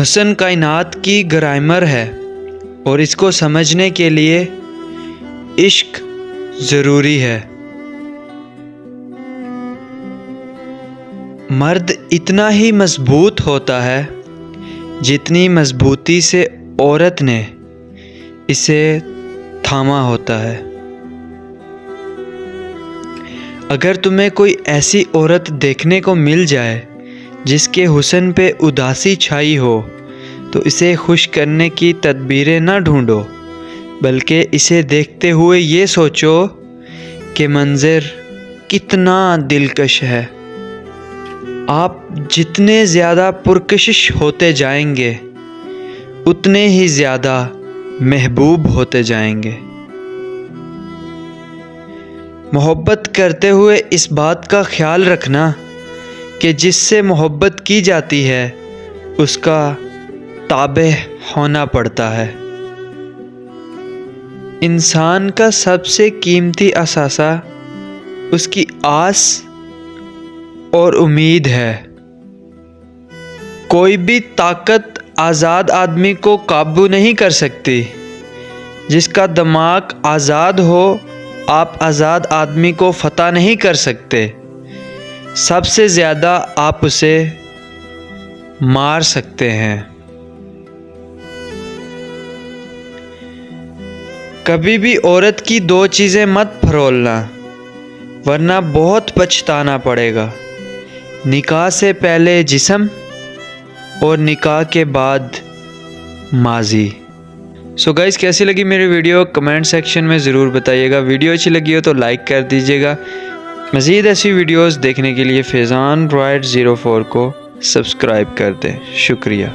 حسن کائنات کی گرامر ہے اور اس کو سمجھنے کے لیے عشق ضروری ہے۔ مرد اتنا ہی مضبوط ہوتا ہے جتنی مضبوطی سے عورت نے اسے تھاما ہوتا ہے۔ اگر تمہیں کوئی ایسی عورت دیکھنے کو مل جائے جس کے حسن پہ اداسی چھائی ہو تو اسے خوش کرنے کی تدبیریں نہ ڈھونڈو، بلکہ اسے دیکھتے ہوئے یہ سوچو کہ منظر کتنا دلکش ہے۔ آپ جتنے زیادہ پرکشش ہوتے جائیں گے اتنے ہی زیادہ محبوب ہوتے جائیں گے۔ محبت کرتے ہوئے اس بات کا خیال رکھنا کہ جس سے محبت کی جاتی ہے اس کا تابع ہونا پڑتا ہے۔ انسان کا سب سے قیمتی اثاثہ اس کی آس اور امید ہے۔ کوئی بھی طاقت آزاد آدمی کو قابو نہیں کر سکتی۔ جس کا دماغ آزاد ہو آپ آزاد آدمی کو فتح نہیں کر سکتے۔ سب سے زیادہ آپ اسے مار سکتے ہیں۔ کبھی بھی عورت کی دو چیزیں مت پھرولنا ورنہ بہت پچھتانا پڑے گا۔ نکاح سے پہلے جسم اور نکاح کے بعد ماضی۔ سو گائز، کیسی لگی میری ویڈیو کمنٹ سیکشن میں ضرور بتائیے گا۔ ویڈیو اچھی لگی ہو تو لائک کر دیجیے گا۔ مزید ایسی ویڈیوز دیکھنے کے لیے فیضان رائڈ 04 کو سبسکرائب کر دیں۔ شکریہ۔